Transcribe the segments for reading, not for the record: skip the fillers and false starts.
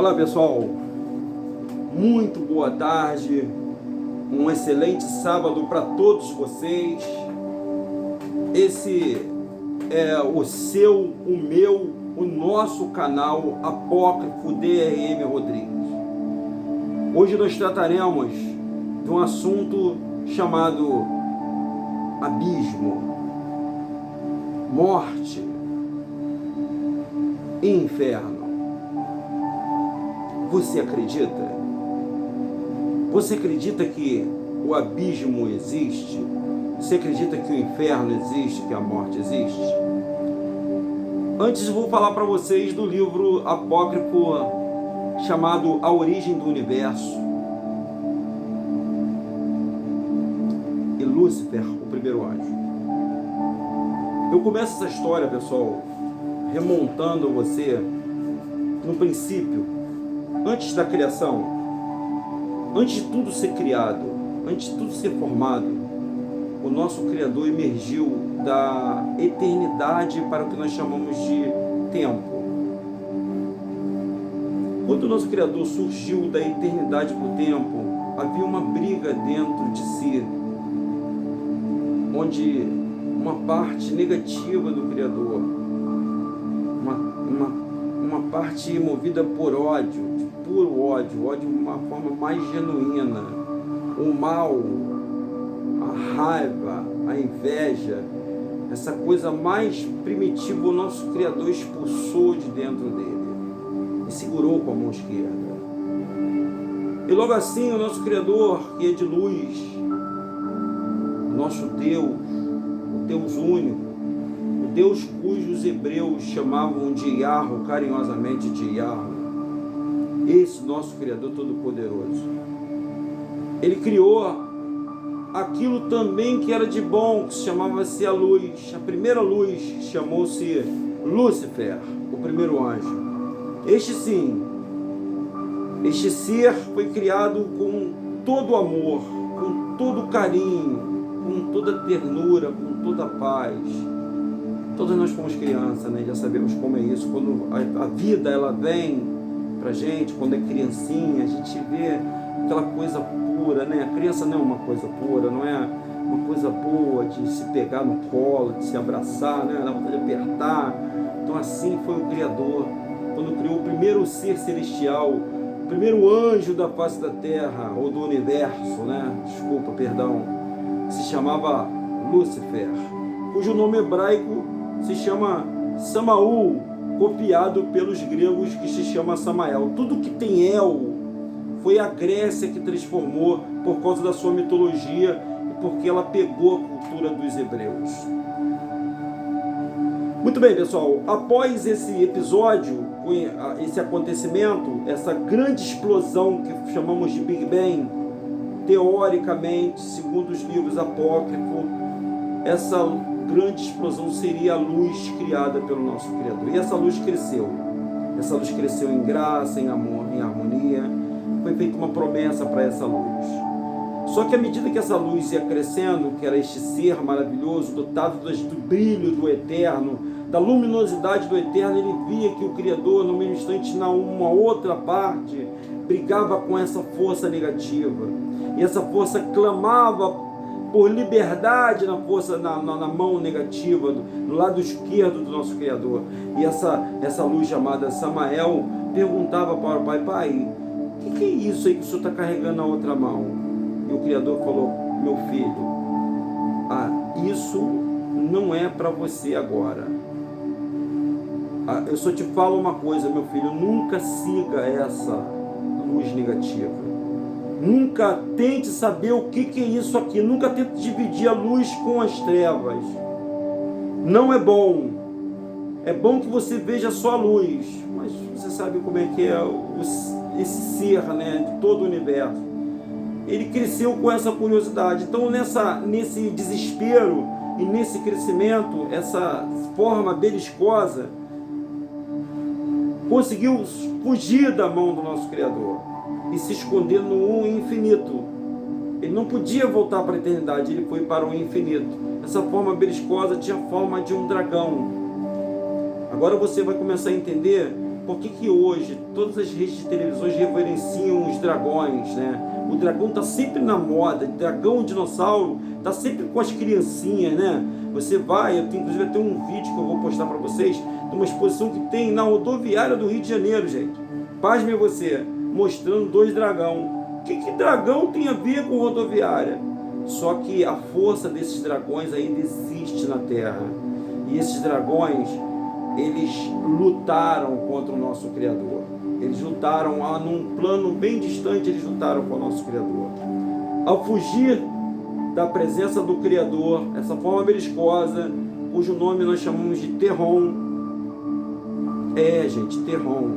Olá pessoal, muito boa tarde, um excelente sábado para todos vocês. Esse é o seu, o meu, o nosso canal Apócrifo DRM Rodrigues. Hoje nós trataremos de um assunto chamado abismo, morte e inferno. Você acredita? Você acredita que o abismo existe? Você acredita que o inferno existe, que a morte existe? Antes eu vou falar para vocês do livro apócrifo chamado A Origem do Universo. E Lúcifer, o primeiro anjo. Eu começo essa história, pessoal, remontando você no princípio, antes da criação, antes de tudo ser criado, antes de tudo ser formado, o nosso Criador emergiu da eternidade para o que nós chamamos de tempo. Quando o nosso Criador surgiu da eternidade para o tempo, havia uma briga dentro de si, onde uma parte negativa do Criador, uma parte movida por ódio, de puro ódio de uma forma mais genuína, o mal, a raiva, a inveja, essa coisa mais primitiva, o nosso Criador expulsou de dentro dele e segurou com a mão esquerda. E logo assim o nosso Criador, que é de luz, o nosso Deus, o Deus único, o Deus cujos hebreus chamavam de Yahweh, carinhosamente de Yahweh, esse nosso Criador Todo-Poderoso, ele criou aquilo também que era de bom, que chamava-se a luz. A primeira luz chamou-se Lúcifer, o primeiro anjo. Este sim, este ser foi criado com todo amor, com todo carinho, com toda ternura, com toda paz. Todos nós fomos crianças, né? Já sabemos como é isso. Quando a vida ela vem pra gente, quando é criancinha, a gente vê aquela coisa pura, né? A criança não é uma coisa pura, não é uma coisa boa de se pegar no colo, de se abraçar, né? Dá vontade de apertar. Então assim foi o Criador, quando criou o primeiro ser celestial, o primeiro anjo da face da terra, ou do universo, né? Desculpa, perdão. Se chamava Lúcifer, cujo nome hebraico se chama Samaú, copiado pelos gregos que se chama Samael. Tudo que tem El foi a Grécia que transformou por causa da sua mitologia e porque ela pegou a cultura dos hebreus. Muito bem, pessoal, após esse episódio, esse acontecimento, essa grande explosão que chamamos de Big Bang, teoricamente, segundo os livros apócrifos, essa grande explosão seria a luz criada pelo nosso Criador. E essa luz cresceu. Essa luz cresceu em graça, em amor, em harmonia. Foi feita uma promessa para essa luz. Só que à medida que essa luz ia crescendo, que era este ser maravilhoso, dotado do brilho do eterno, da luminosidade do eterno, ele via que o Criador, no mesmo instante, na uma outra parte, brigava com essa força negativa. E essa força clamava por liberdade na força, na mão negativa, do lado esquerdo do nosso Criador. E essa luz chamada Samael perguntava para o pai: pai, o que é isso aí que o senhor está carregando na outra mão? E o Criador falou: meu filho, isso não é para você agora. Eu só te falo uma coisa, meu filho, nunca siga essa luz negativa. Nunca tente saber o que é isso aqui. Nunca tente dividir a luz com as trevas. Não é bom. É bom que você veja só a luz. Mas você sabe como é que é esse ser, né, de todo o universo. Ele cresceu com essa curiosidade. Então nesse desespero e nesse crescimento, essa forma beliscosa conseguiu fugir da mão do nosso Criador e se esconder no infinito. Ele não podia voltar para a eternidade, ele foi para o infinito. Essa forma beliscosa tinha a forma de um dragão. Agora você vai começar a entender Por que hoje todas as redes de televisões reverenciam os dragões, né? O dragão está sempre na moda, dragão, dinossauro, está sempre com as criancinhas, né? Você vai, inclusive tem um vídeo que eu vou postar para vocês, de uma exposição que tem na rodoviária do Rio de Janeiro, gente. Pasme você, mostrando 2 dragão. O que dragão tem a ver com rodoviária? Só que a força desses dragões ainda existe na Terra. E esses dragões, eles lutaram contra o nosso Criador. Eles lutaram num plano bem distante, eles lutaram com o nosso Criador. Ao fugir da presença do Criador, essa forma beliscosa, cujo nome nós chamamos de Terron. Gente, Terron.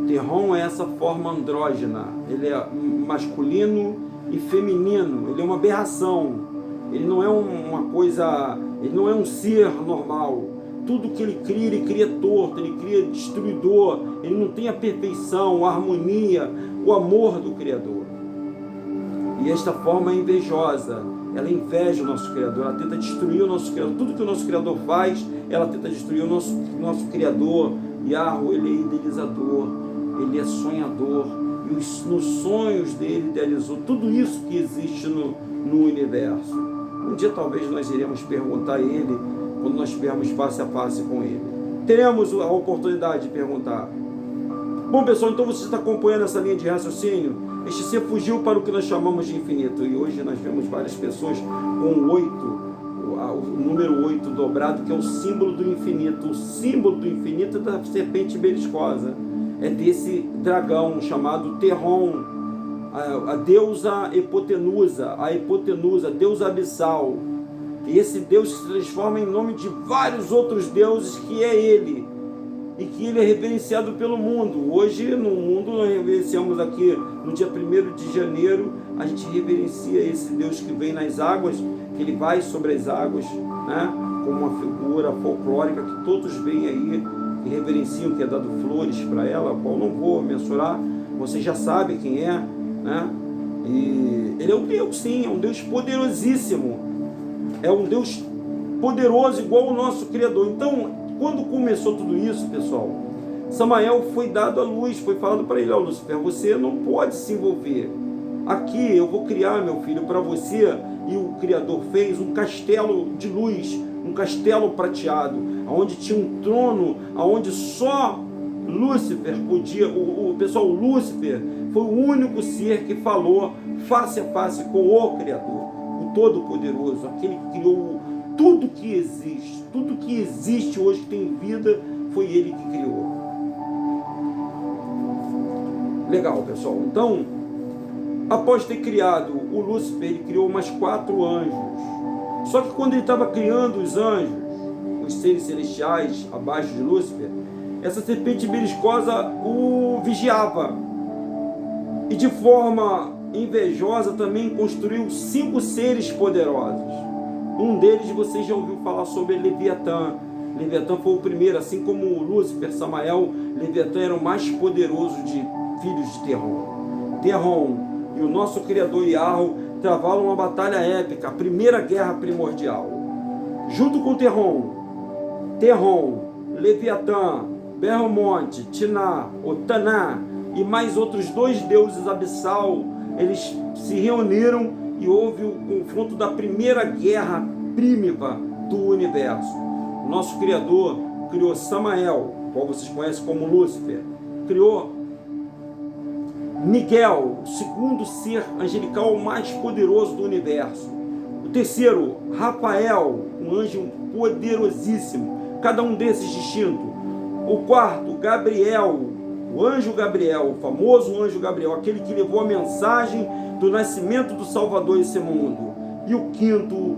Terron é essa forma andrógena. Ele é masculino e feminino. Ele é uma aberração. Ele não é uma coisa... Ele não é um ser normal. Tudo que ele cria torto, ele cria destruidor. Ele não tem a perfeição, a harmonia, o amor do Criador. E esta forma é invejosa. Ela inveja o nosso Criador, ela tenta destruir o nosso Criador. Tudo que o nosso Criador faz, ela tenta destruir o nosso Criador. Yahweh, ele é idealizador, ele é sonhador. E nos sonhos dele idealizou tudo isso que existe no universo. Um dia talvez nós iremos perguntar a ele, quando nós estivermos face a face com ele. Teremos a oportunidade de perguntar. Bom, pessoal, então você está acompanhando essa linha de raciocínio? Este ser fugiu para o que nós chamamos de infinito. E hoje nós vemos várias pessoas com 8, o número 8 dobrado, que é o símbolo do infinito. O símbolo do infinito é da serpente beliscosa. É desse dragão chamado Terron, a deusa hipotenusa, a deusa abissal. E esse Deus se transforma em nome de vários outros deuses, que é ele. E que ele é reverenciado pelo mundo. Hoje, no mundo, nós reverenciamos aqui, no dia 1º de janeiro, a gente reverencia esse Deus que vem nas águas, que ele vai sobre as águas, né? Como uma figura folclórica que todos veem aí, que reverenciam, que é dado flores para ela, a qual não vou mensurar, vocês já sabem quem é, né? E ele é um Deus, sim, é um Deus poderosíssimo, é um Deus poderoso igual o nosso Criador. Então, quando começou tudo isso, pessoal, Samael foi dado à luz, foi falado para ele: ó, Lúcifer, você não pode se envolver. Aqui eu vou criar, meu filho, para você. E o Criador fez um castelo de luz, um castelo prateado, onde tinha um trono, onde só Lúcifer podia. Pessoal, Lúcifer foi o único ser que falou face a face com o Criador, o Todo-Poderoso, aquele que criou tudo que existe hoje, que tem vida, foi ele que criou. Legal, pessoal. Então, após ter criado o Lúcifer, ele criou mais 4 anjos. Só que quando ele estava criando os anjos, os seres celestiais abaixo de Lúcifer, essa serpente beliscosa o vigiava. E de forma invejosa também construiu 5 seres poderosos. Um deles vocês já ouviu falar sobre Leviatã. Leviatã foi o primeiro, assim como Lúcifer, Samael. Leviatã era o mais poderoso de filhos de Terron. Terron e o nosso Criador Yahweh travaram uma batalha épica, a primeira guerra primordial. Junto com Terron, Leviatã, Berromonte, Tiná, Otaná e mais outros 2 deuses abissal, eles se reuniram e houve o confronto da primeira guerra prímiva do universo. O nosso Criador criou Samael, qual vocês conhecem como Lúcifer, criou Miguel, o segundo ser angelical mais poderoso do universo. O terceiro, Rafael, um anjo poderosíssimo, cada um desses distinto. O quarto, Gabriel, o anjo Gabriel, o famoso anjo Gabriel, aquele que levou a mensagem do nascimento do Salvador esse mundo. E o quinto,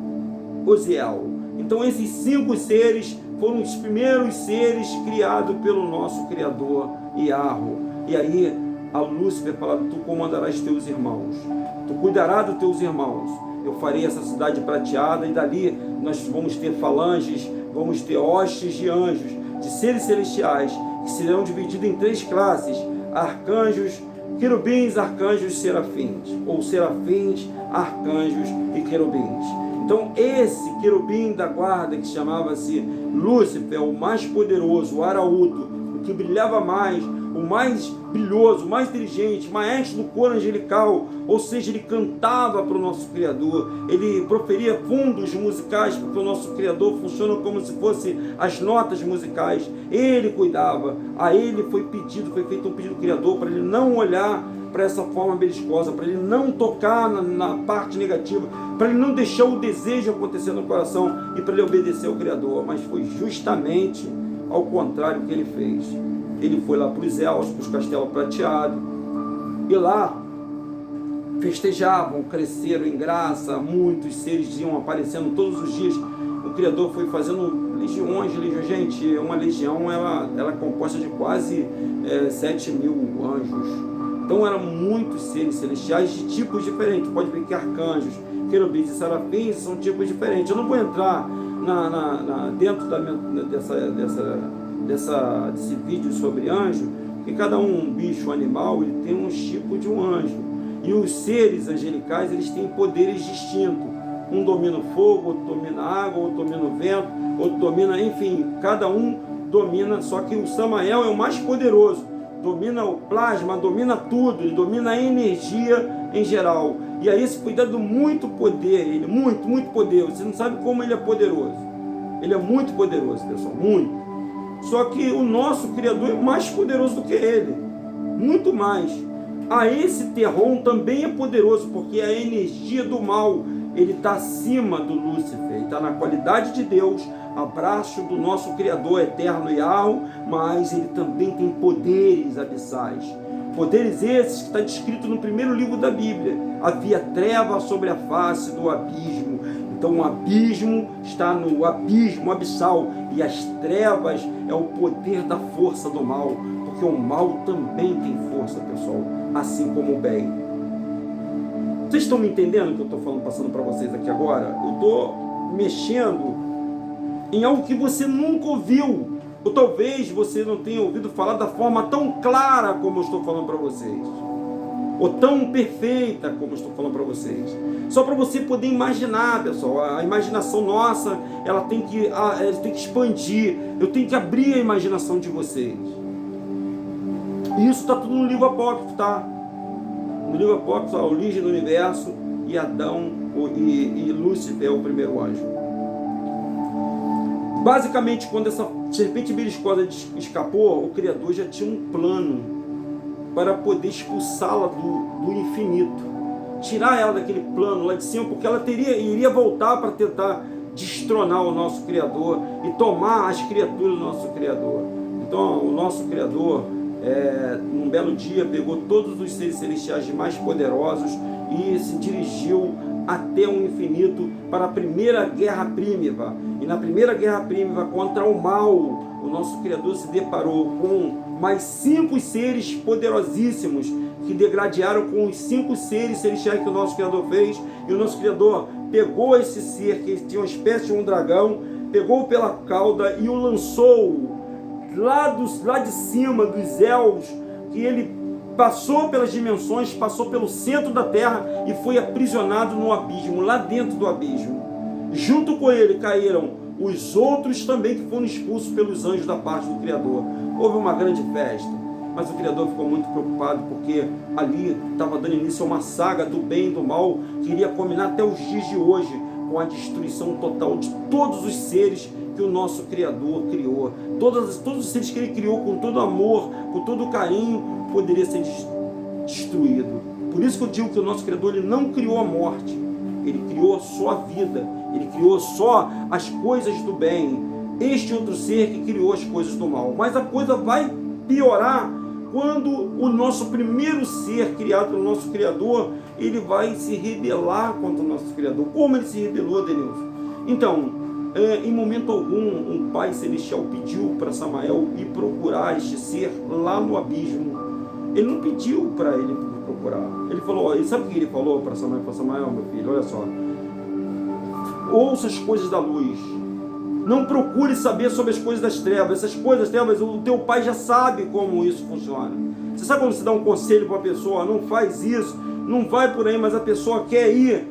Osiel. Então esses 5 seres foram os primeiros seres criados pelo nosso Criador Yahweh. E aí a Lúcifer fala: tu comandarás teus irmãos, tu cuidarás dos teus irmãos, eu farei essa cidade prateada, e dali nós vamos ter falanges, vamos ter hostes de anjos, de seres celestiais, que serão divididos em 3 classes: arcanjos, querubins, arcanjos, serafins, ou serafins, arcanjos e querubins. Então esse querubim da guarda, que chamava-se Lúcifer, o mais poderoso, o Araúdo, o que brilhava mais, o mais brilhoso, o mais inteligente, maestro do coro angelical, ou seja, ele cantava para o nosso Criador, ele proferia fundos musicais, porque o nosso Criador funciona como se fosse as notas musicais, ele cuidava, a ele foi feito um pedido do Criador para ele não olhar para essa forma beliscosa, para ele não tocar na parte negativa, para ele não deixar o desejo acontecer no coração e para ele obedecer ao Criador, mas foi justamente ao contrário que ele fez. Ele foi lá para os Elfos, para os Castelos Prateados, e lá festejavam, cresceram em graça, muitos seres iam aparecendo todos os dias. O Criador foi fazendo legiões, gente, uma legião ela é composta de quase 7.000 anjos. Então eram muitos seres celestiais de tipos diferentes. Pode ver que arcanjos, querubins e serafins são tipos diferentes. Eu não vou entrar dentro desse vídeo sobre anjo, porque cada um bicho, animal, ele tem um tipo de um anjo. E os seres angelicais, eles têm poderes distintos. Um domina o fogo, outro domina a água, outro domina o vento, outro domina, enfim, cada um domina, só que o Samael é o mais poderoso. Domina o plasma, domina tudo, ele domina a energia em geral. E a esse foi dado muito poder, ele, muito poder. Você não sabe como ele é poderoso. Ele é muito poderoso, pessoal, muito. Só que o nosso Criador é mais poderoso do que ele, muito mais. A esse Terron também é poderoso, porque a energia do mal, ele está acima do Lúcifer, ele está na qualidade de Deus, abaixo do nosso Criador eterno Yahweh, mas ele também tem poderes abissais. Poderes esses que está descrito no primeiro livro da Bíblia. Havia treva sobre a face do abismo. Então o abismo está no abismo abissal, e as trevas é o poder da força do mal, porque o mal também tem força, pessoal, assim como o bem. Vocês estão me entendendo o que eu estou falando, passando para vocês aqui agora? Eu estou mexendo em algo que você nunca ouviu, ou talvez você não tenha ouvido falar da forma tão clara como eu estou falando para vocês, ou tão perfeita como eu estou falando para vocês, só para você poder imaginar, pessoal. A imaginação nossa, ela tem que expandir, eu tenho que abrir a imaginação de vocês. E isso está tudo no livro apócrifo, tá? No livro apócrifo, a origem do universo, e Adão e Lúcifer, o primeiro anjo. Basicamente, quando essa serpente beliscosa escapou, o Criador já tinha um plano para poder expulsá-la do infinito, tirar ela daquele plano lá de cima, porque ela iria voltar para tentar destronar o nosso Criador e tomar as criaturas do nosso Criador. Então, o nosso Criador, num belo dia, pegou todos os seres celestiais mais poderosos e se dirigiu até o infinito para a primeira guerra prímiva. E na primeira guerra prímiva contra o mal, o nosso Criador se deparou com mais 5 seres poderosíssimos que degladiaram com os 5 seres celestiais que o nosso Criador fez. E o nosso Criador pegou esse ser, que tinha uma espécie de um dragão, pegou pela cauda e o lançou lá de cima dos céus, que ele passou pelas dimensões, passou pelo centro da terra e foi aprisionado no abismo, lá dentro do abismo. Junto com ele caíram os outros também que foram expulsos pelos anjos da parte do Criador. Houve uma grande festa, mas o Criador ficou muito preocupado, porque ali estava dando início a uma saga do bem e do mal, que iria culminar até os dias de hoje, com a destruição total de todos os seres que o nosso Criador criou. Todos os seres que ele criou com todo amor, com todo carinho, poderia ser destruído. Por isso que eu digo que o nosso Criador, ele não criou a morte, ele criou só a vida, ele criou só as coisas do bem. Este outro ser que criou as coisas do mal. Mas a coisa vai piorar quando o nosso primeiro ser criado pelo nosso Criador, ele vai se rebelar contra o nosso Criador. Como ele se rebelou, Denilson? Então, em momento algum, um Pai Celestial pediu para Samael ir procurar este ser lá no abismo. Ele não pediu para ele procurar. Ele falou, sabe o que ele falou para Samael? Para Samael, meu filho, olha só. Ouça as coisas da luz. Não procure saber sobre as coisas das trevas. Essas coisas das trevas, o teu pai já sabe como isso funciona. Você sabe quando você dá um conselho para a pessoa, não faz isso, não vai por aí, mas a pessoa quer ir.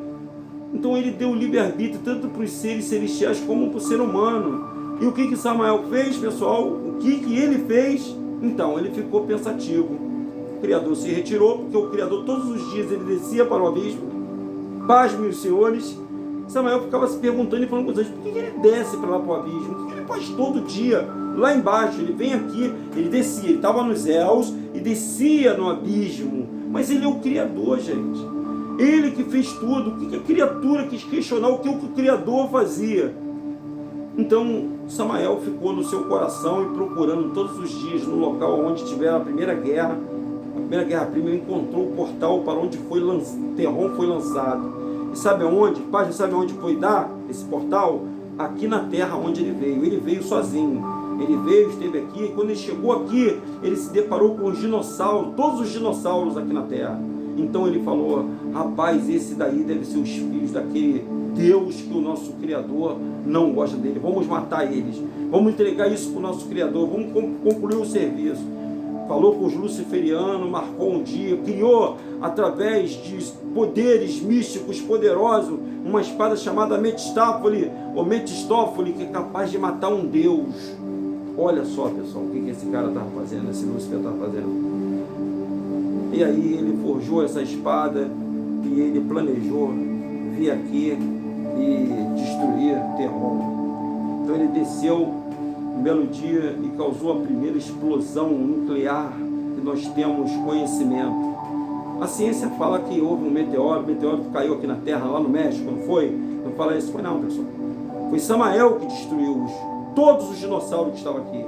Então ele deu livre-arbítrio tanto para os seres celestiais como para o ser humano. E o que Samael fez, pessoal? O que ele fez? Então ele ficou pensativo. O Criador se retirou, porque o Criador todos os dias ele descia para o abismo. Pasmem os senhores. Samael ficava se perguntando e falando com os anjos, por que ele desce para lá para o abismo? O que ele faz todo dia lá embaixo? Ele vem aqui, ele descia, ele estava nos céus e descia no abismo. Mas ele é o Criador, gente. Ele que fez tudo. O que a criatura quis questionar? O que o Criador fazia? Então Samael ficou no seu coração e procurando todos os dias no local onde tiver a primeira guerra prima, encontrou o portal para onde Terrom foi lançado. E sabe aonde? Pai, sabe aonde foi dar esse portal? Aqui na terra onde ele veio. Ele veio sozinho. Ele veio, esteve aqui, e quando ele chegou aqui, ele se deparou com os dinossauros, todos os dinossauros aqui na terra. Então ele falou, rapaz, esse daí deve ser os filhos daquele Deus que o nosso Criador não gosta dele. Vamos matar eles. Vamos entregar isso para o nosso Criador. Vamos concluir o serviço. Falou com os luciferianos, marcou um dia, criou através de poderes místicos poderosos uma espada chamada Metistófele, que é capaz de matar um Deus. Olha só, pessoal, o que esse cara estava fazendo, esse Lúcifer estava fazendo. E aí ele forjou essa espada e ele planejou vir aqui e destruir Terrom. Então ele desceu um belo dia e causou a primeira explosão nuclear que nós temos conhecimento. A ciência fala que houve um meteoro que caiu aqui na Terra, lá no México, não foi? Não fala isso, foi não, pessoal. Foi Samael que destruiu todos os dinossauros que estavam aqui.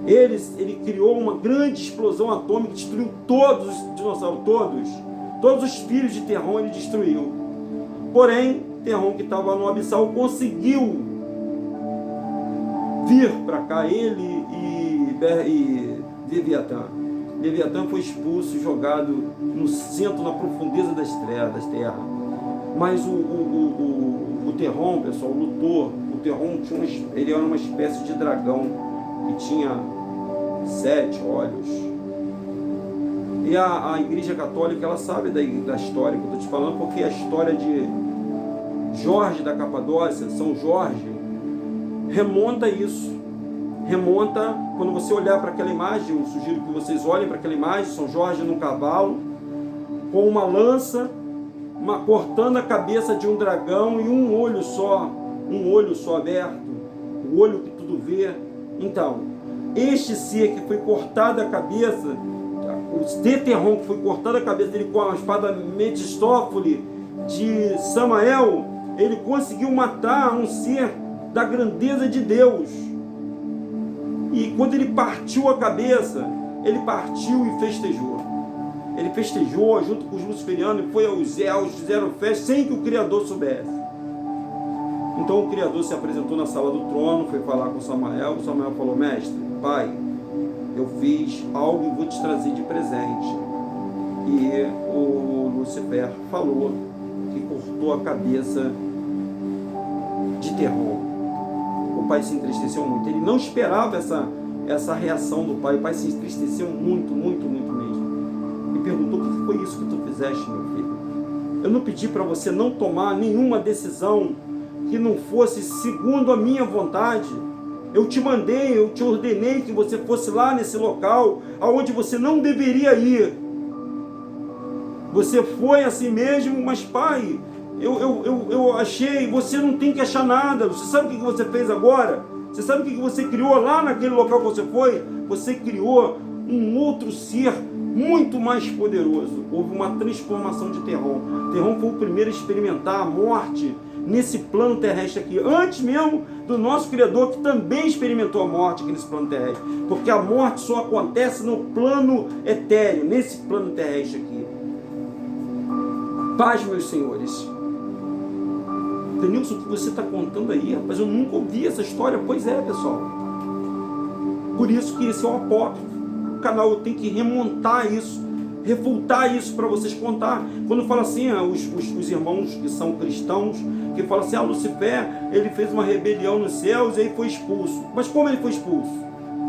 Ele criou uma grande explosão atômica que destruiu todos os dinossauros, todos os filhos de Terrom ele destruiu. Porém, Terrom, que estava no abissal, conseguiu vir para cá, ele e Leviatã. Leviatã foi expulso, jogado no centro, na profundeza das terras. Mas o Terrom, pessoal, lutou. O Terrom ele era uma espécie de dragão que tinha 7 olhos. E a Igreja Católica, ela sabe da história que eu estou te falando, porque a história de Jorge da Capadócia, São Jorge, remonta isso. Remonta, quando você olhar para aquela imagem, eu sugiro que vocês olhem para aquela imagem, São Jorge num cavalo, com uma lança, cortando a cabeça de um dragão e um olho só aberto, o olho que tudo vê. Então, este ser que foi cortado a cabeça, o Terrom que foi cortado a cabeça dele com a espada Metistófele de Samael, ele conseguiu matar um ser da grandeza de Deus. E quando ele partiu a cabeça, ele partiu e festejou. Ele festejou junto com os luciferianos e foi aos céus, fizeram festa sem que o Criador soubesse. Então o Criador se apresentou na sala do trono, foi falar com Samael. Samael falou, mestre, pai, eu fiz algo e vou te trazer de presente. E o Lúcifer falou que cortou a cabeça de Terrom. O pai se entristeceu muito. Ele não esperava essa reação do pai. O pai se entristeceu muito, muito, muito mesmo. E perguntou, o que foi isso que tu fizeste, meu filho? Eu não pedi para você não tomar nenhuma decisão que não fosse segundo a minha vontade. Eu te mandei, eu te ordenei que você fosse lá nesse local aonde você não deveria ir. Você foi assim mesmo, mas pai, eu achei, você não tem que achar nada. Você sabe o que você fez agora? Você sabe o que você criou lá naquele local que você foi? Você criou um outro ser muito mais poderoso. Houve uma transformação de Terrom. Terrom foi o primeiro a experimentar a morte nesse plano terrestre aqui, antes mesmo do nosso Criador, que também experimentou a morte aqui nesse plano terrestre, porque a morte só acontece no plano etéreo, nesse plano terrestre aqui. Paz, meus senhores. Denilson, o que você está contando aí, rapaz, eu nunca ouvi essa história. Pois é, pessoal, por isso que esse é o apócrifo. O canal tem que remontar isso, refutar isso para vocês contar. Quando fala assim, os irmãos que são cristãos, que falam assim, Lúcifer, ele fez uma rebelião nos céus e aí foi expulso. Mas como ele foi expulso?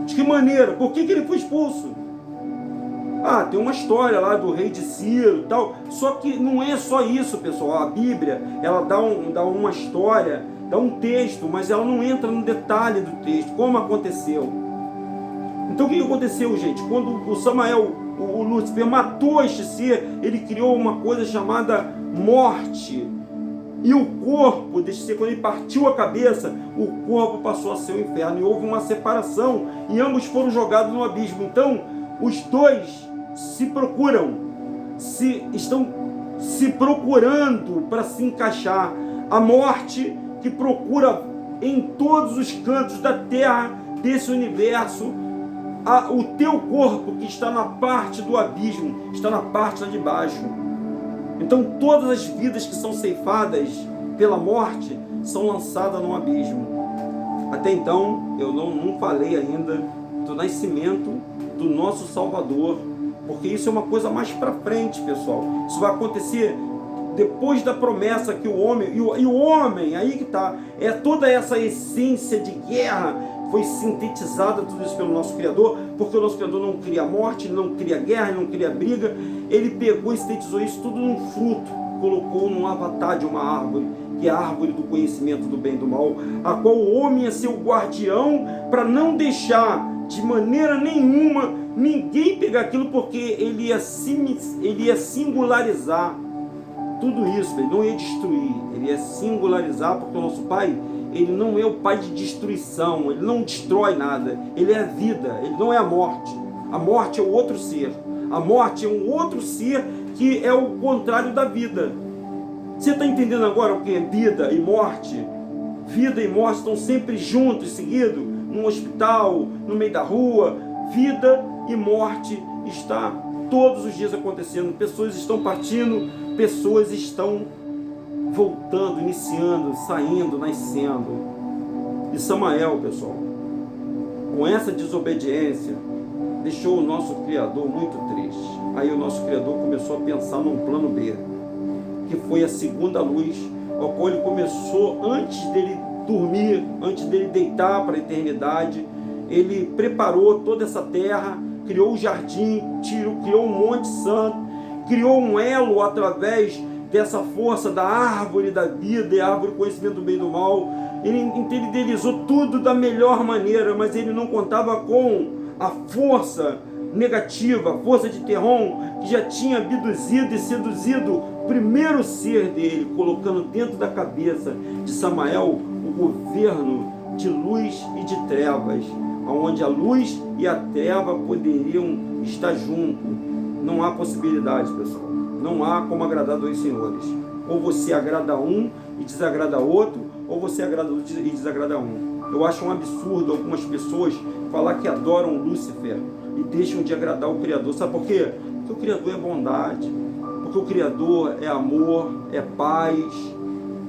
De que maneira? Por que ele foi expulso? Tem uma história lá do rei de Ciro e tal. Só que não é só isso, pessoal. A Bíblia, ela dá uma história, dá um texto, mas ela não entra no detalhe do texto, como aconteceu. Então o que aconteceu, gente? Quando o Samael, o Lúcifer, matou este ser, ele criou uma coisa chamada morte. E o corpo deste ser, quando ele partiu a cabeça, o corpo passou a ser o inferno. E houve uma separação. E ambos foram jogados no abismo. Então, os dois se procuram. Estão se procurando para se encaixar. A morte que procura em todos os cantos da terra, desse universo, o teu corpo que está na parte do abismo, está na parte lá de baixo. Então todas as vidas que são ceifadas pela morte são lançadas no abismo. Até então eu não falei ainda do nascimento do nosso Salvador, porque isso é uma coisa mais para frente, pessoal. Isso vai acontecer depois da promessa que o homem, e o homem, aí que está, é toda essa essência de guerra, foi sintetizada tudo isso pelo nosso Criador, porque o nosso Criador não cria morte, não cria guerra, não cria briga. Ele pegou e sintetizou isso tudo num fruto, colocou num avatar de uma árvore, que é a árvore do conhecimento do bem e do mal, a qual o homem é seu guardião, para não deixar de maneira nenhuma ninguém pegar aquilo, porque ele ia singularizar tudo isso. Ele não ia destruir, ele ia singularizar, porque o nosso Pai, ele não é o Pai de destruição, ele não destrói nada, ele é a vida, ele não é a morte. A morte é o outro ser, a morte é um outro ser que é o contrário da vida. Você está entendendo agora o que é vida e morte? Vida e morte estão sempre juntos, seguidos, num hospital, no meio da rua. Vida e morte está todos os dias acontecendo. Pessoas estão partindo, pessoas estão voltando, iniciando, saindo, nascendo. E Samael, pessoal, com essa desobediência, deixou o nosso Criador muito triste. Aí o nosso Criador começou a pensar num plano B, que foi a segunda luz, ao qual ele começou, antes dele dormir, antes dele deitar para a eternidade, ele preparou toda essa terra, criou o jardim, criou um monte santo, criou um elo através dessa força da árvore da vida e a árvore do conhecimento do bem e do mal. Ele idealizou tudo da melhor maneira, mas ele não contava com a força negativa, a força de Terron, que já tinha abduzido e seduzido o primeiro ser dele, colocando dentro da cabeça de Samael o governo de luz e de trevas, onde a luz e a treva poderiam estar juntos. Não há possibilidade, pessoal. Não há como agradar dois senhores. Ou você agrada um e desagrada outro, ou você agrada outro e desagrada um. Eu acho um absurdo algumas pessoas falar que adoram Lúcifer e deixam de agradar o Criador. Sabe por quê? Porque o Criador é bondade, porque o Criador é amor, é paz,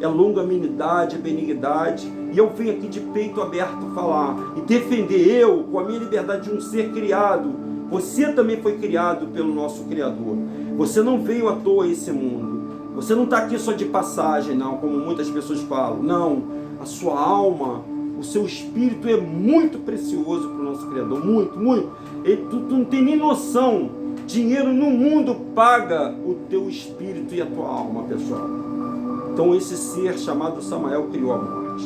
é longanimidade, é benignidade. E eu venho aqui de peito aberto falar e defender, eu, com a minha liberdade, de um ser criado. Você também foi criado pelo nosso Criador. Você não veio à toa a esse mundo. Você não está aqui só de passagem, não, como muitas pessoas falam. Não, a sua alma, o seu espírito é muito precioso para o nosso Criador. Muito, muito. Tu não tem nem noção. Dinheiro no mundo paga o teu espírito e a tua alma, pessoal. Então esse ser chamado Samael criou a morte.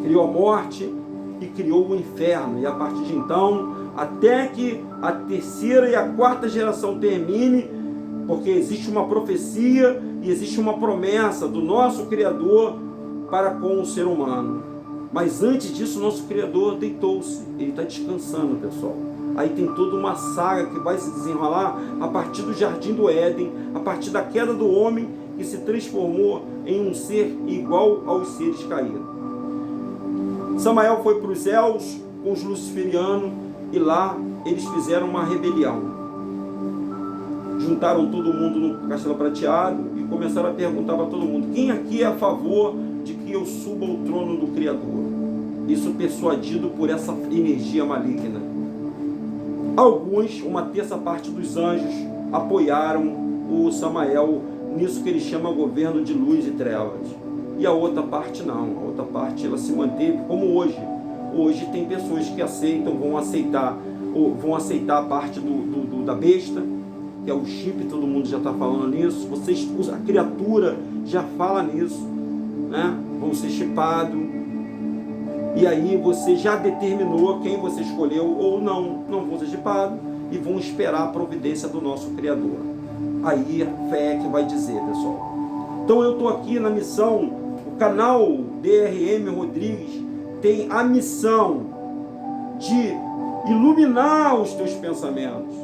Criou a morte e criou o inferno. E a partir de então, até que a terceira e a quarta geração termine, porque existe uma profecia e existe uma promessa do nosso Criador para com o ser humano. Mas antes disso, o nosso Criador deitou-se. Ele está descansando, pessoal. Aí tem toda uma saga que vai se desenrolar a partir do Jardim do Éden, a partir da queda do homem, que se transformou em um ser igual aos seres caídos. Samael foi para os céus com os luciferianos e lá eles fizeram uma rebelião. Juntaram todo mundo no castelo prateado e começaram a perguntar para todo mundo: quem aqui é a favor de que eu suba ao trono do Criador? Isso persuadido por essa energia maligna. Alguns, uma terça parte dos anjos, apoiaram o Samael nisso que ele chama governo de luz e trevas. E a outra parte não. A outra parte ela se manteve como hoje. Hoje tem pessoas que vão aceitar a parte da besta, que é o chip, todo mundo já está falando nisso. A criatura já fala nisso, né? Vão ser chipados. E aí você já determinou quem você escolheu ou não. Não vão ser chipado e vão esperar a providência do nosso Criador. Aí a fé é que vai dizer, pessoal. Então eu estou aqui na missão, o canal DRM Rodrigues tem a missão de iluminar os teus pensamentos.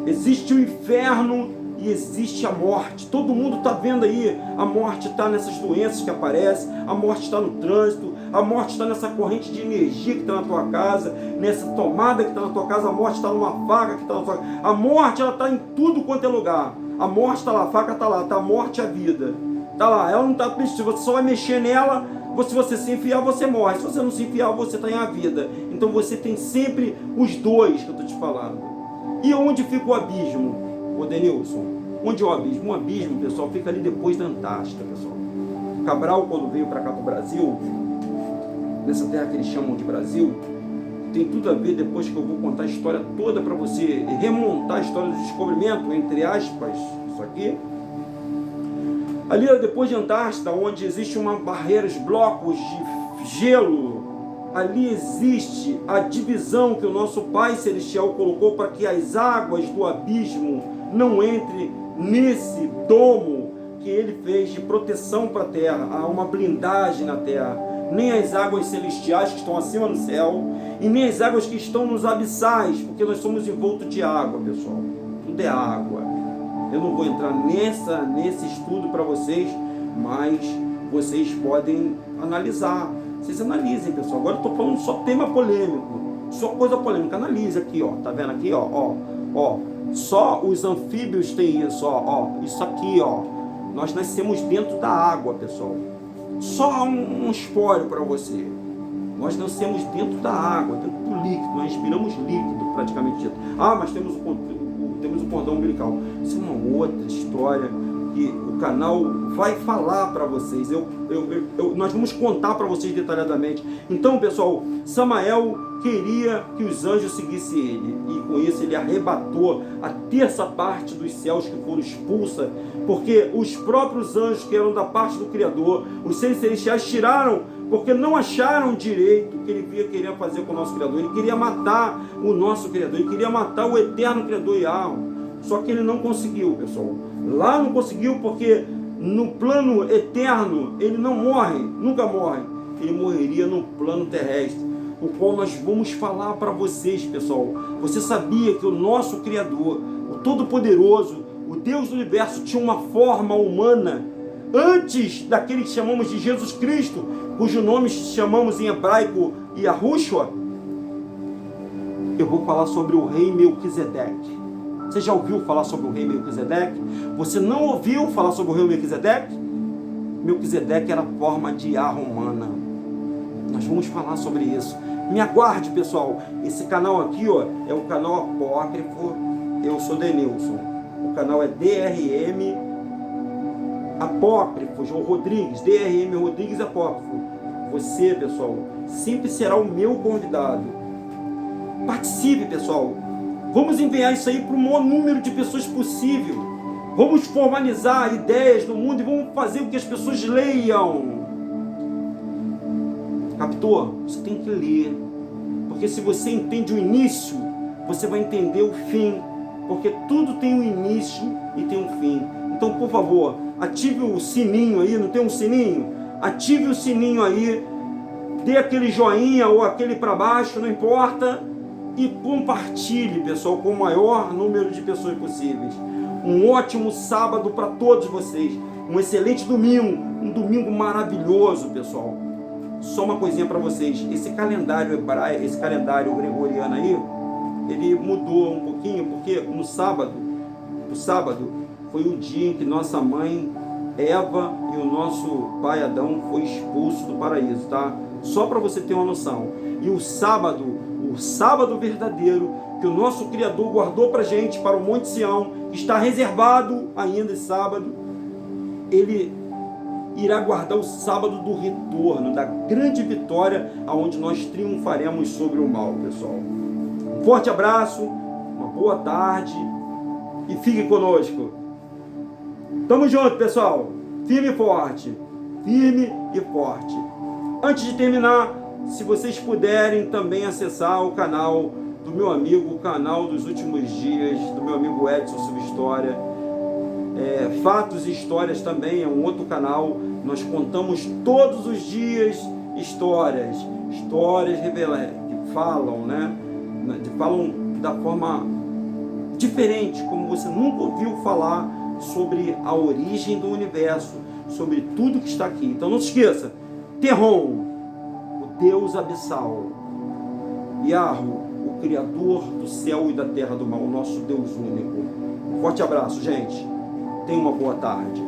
Existe o inferno e existe a morte. Todo mundo está vendo aí, a morte está nessas doenças que aparecem, a morte está no trânsito, a morte está nessa corrente de energia que está na tua casa, nessa tomada que está na tua casa, a morte está numa faca que está na tua casa. A morte, ela está em tudo quanto é lugar. A morte está lá, a faca está lá, está a morte e a vida. Está lá, ela não está mexendo, você só vai mexer nela, se você se enfiar, você morre. Se você não se enfiar, você está em a vida. Então você tem sempre os dois que eu estou te falando. E onde fica o abismo, ô Denilson? Onde é o abismo? Um abismo, pessoal, fica ali depois da Antártida, pessoal. Cabral, quando veio para cá para o Brasil, nessa terra que eles chamam de Brasil, tem tudo a ver, depois que eu vou contar a história toda para você, remontar a história do descobrimento, entre aspas, isso aqui. Ali, depois de Antártida, onde existe uma barreira, os blocos de gelo, ali existe a divisão que o nosso Pai Celestial colocou para que as águas do abismo não entrem nesse domo que Ele fez de proteção para a terra. Há uma blindagem na terra. Nem as águas celestiais que estão acima do céu e nem as águas que estão nos abissais, porque nós somos envoltos de água, pessoal. Tudo é água. Eu não vou entrar nesse estudo para vocês, mas vocês podem analisar. Vocês analisem, pessoal. Agora eu estou falando só tema polêmico, só coisa polêmica. Analise aqui, ó. Tá vendo aqui, ó. Só os anfíbios têm isso, ó. Isso aqui, ó. Nós nascemos dentro da água, pessoal. Só um espólio para você. Nós nascemos dentro da água, dentro do líquido. Nós respiramos líquido, praticamente dito. Mas temos o cordão umbilical. Isso é uma outra história que o canal vai falar para vocês. Nós vamos contar para vocês detalhadamente. Então, pessoal, Samael queria que os anjos seguissem ele, e com isso ele arrebatou a terça parte dos céus que foram expulsa, porque os próprios anjos que eram da parte do Criador, os seres celestiais, tiraram, porque não acharam direito o que ele queria fazer com o nosso Criador. Ele queria matar o nosso Criador, ele queria matar o eterno Criador Yahweh. Só que ele não conseguiu, pessoal. Lá não conseguiu porque no plano eterno ele não morre, nunca morre. Ele morreria no plano terrestre, o qual nós vamos falar para vocês, pessoal. Você sabia que o nosso Criador, o Todo-Poderoso, o Deus do Universo, tinha uma forma humana antes daquele que chamamos de Jesus Cristo, cujo nome chamamos em hebraico Yahushua? Eu vou falar sobre o rei Melquisedeque. Você já ouviu falar sobre o rei Melquisedeque? Você não ouviu falar sobre o rei Melquisedeque? Melquisedeque era a forma de Yahweh humana. Nós vamos falar sobre isso. Me aguarde, pessoal. Esse canal aqui, ó, é o canal apócrifo. Eu sou Denilson. O canal é DRM Apócrifo, João Rodrigues. DRM Rodrigues Apócrifo. Você, pessoal, sempre será o meu convidado. Participe, pessoal. Vamos enviar isso aí para o maior número de pessoas possível. Vamos formalizar ideias no mundo e vamos fazer com que as pessoas leiam. Captou? Você tem que ler. Porque se você entende o início, você vai entender o fim. Porque tudo tem um início e tem um fim. Então, por favor, ative o sininho aí. Não tem um sininho? Ative o sininho aí. Dê aquele joinha ou aquele para baixo, não importa. E compartilhe, pessoal, com o maior número de pessoas possíveis. Um ótimo sábado para todos vocês. Um excelente domingo. Um domingo maravilhoso, pessoal. Só uma coisinha para vocês. Esse calendário hebraico, esse calendário gregoriano aí, ele mudou um pouquinho, porque no sábado, o sábado foi o dia em que nossa mãe Eva e o nosso pai Adão foi expulso do paraíso, tá? Só para você ter uma noção. E o sábado verdadeiro, que o nosso Criador guardou para gente, para o Monte Sião, que está reservado ainda esse sábado, ele irá guardar o sábado do retorno, da grande vitória, aonde nós triunfaremos sobre o mal, pessoal. Um forte abraço, uma boa tarde e fique conosco. Tamo junto, pessoal. Firme e forte. Firme e forte. Antes de terminar, Se vocês puderem também acessar o canal do meu amigo, o canal dos últimos dias, do meu amigo Edson Subhistória. Fatos e Histórias também é um outro canal. Nós contamos todos os dias histórias que falam, né? Falam da forma diferente, como você nunca ouviu falar, sobre a origem do universo, sobre tudo que está aqui. Então não se esqueça, Terron, o Deus abissal, Yahweh, o Criador do céu e da terra do mal, o nosso Deus único. Forte abraço, gente. Tenha uma boa tarde.